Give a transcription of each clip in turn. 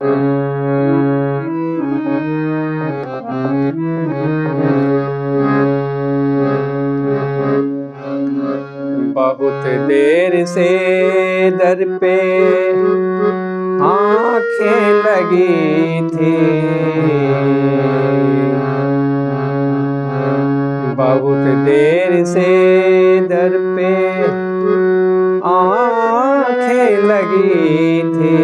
बहुत देर से दर पे आँखें लगी थी, बहुत देर से दर पे आँखें लगी थी।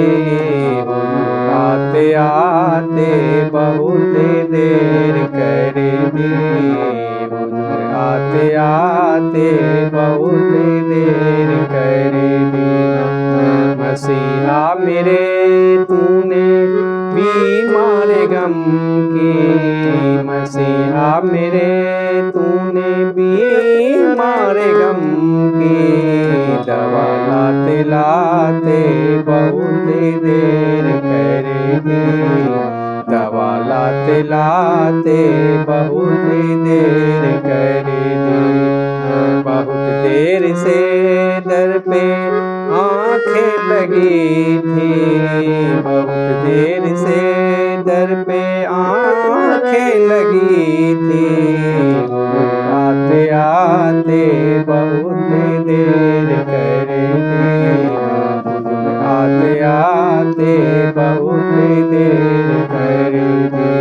आते आते बहुत देर कर दी, आते आते बहुत देर कर दी। मसीहा मेरे तूने बीमार गम की, मसीहा मेरे तूने बीमार गम की। दवा लाते लाते बहुत देर कर दी, दवा लाते लाते बहुत देर कर दी। बहुत देर से दर पे आँखें लगी थी, बहुत देर से दर पे आँखें लगी थी। आते आते बहुत देर कर दी, आते आते बहुत देर कर दी।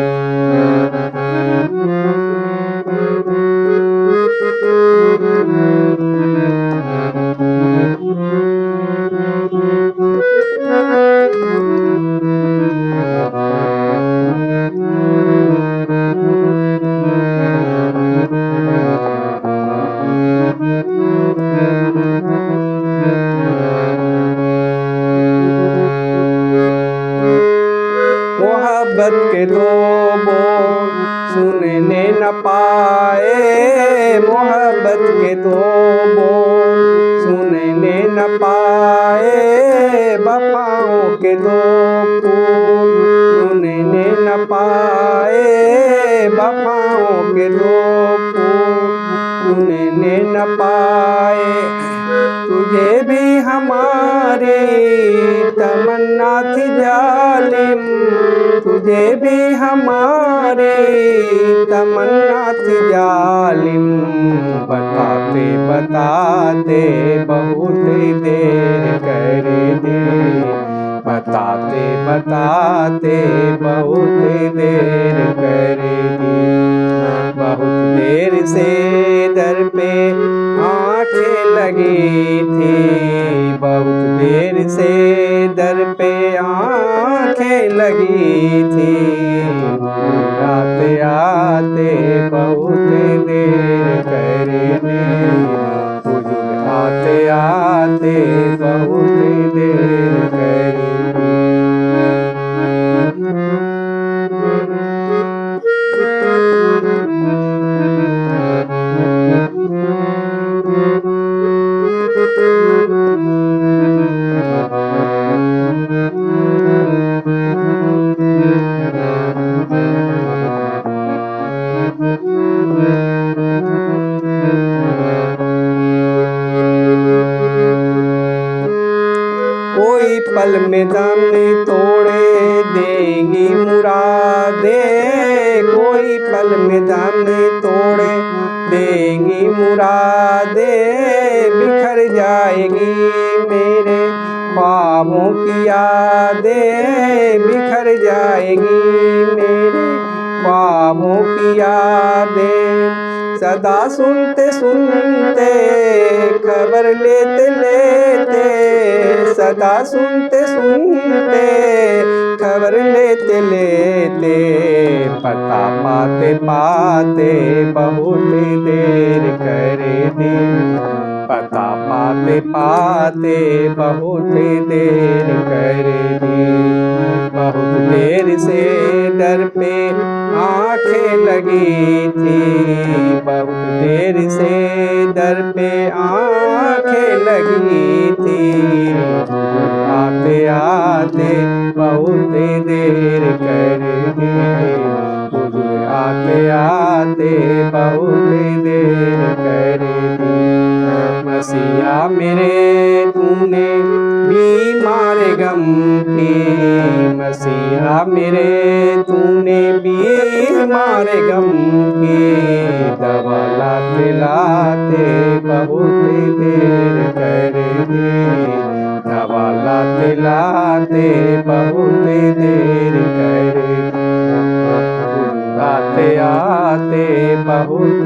मोहब्बत के दो बोल सुनने न पाए, मोहब्बत के दो बोल सुनने न पाए। वफाओं के दो फूल सुनने न पाए, वफाओं के दो फूल सुनने न पाए। तुझे भी हमारी तमन्ना थी जालिम, तुझे भी हमारी तमन्ना थी जालिम। बताते बताते बहुत देर कर दी, बताते बताते बहुत देर कर दी। बहुत देर से दर पे आँखें लगी थी, बहुत देर से दर पे आँखें लगी थी। आते आते बहुत देर कर दी, आते आते बहुत देर कर दी। कोई पल में दम तोड़े देंगी मुरादे, कोई पल में दम तोड़े देंगी मुरादे। बिखर जाएगी मेरे ख्वाबों की यादें, बिखर जाएगी मेरे ख्वाबों की यादें। सदा सुनते सुनते खबर लेते लेते, सदा सुनते सुनते खबर लेते लेते। पता पाते पाते बहुत देर कर दी, पता पाते पाते बहुत देर कर दी। बहुत देर से दर पे आँखें लगी थी, बहुत देर से दर पे आँखें लगी थी। आते आते बहुत देर कर दी, आते आते बहुत देर कर दी। मसीहा मेरे तूने बीमार गम की, मसीहा मेरे तूने भी हमारे गम की दवा लाते लाते बहुत देर कर दी, दवा लाते लाते बहुत देर कर दी, आते आते बहुत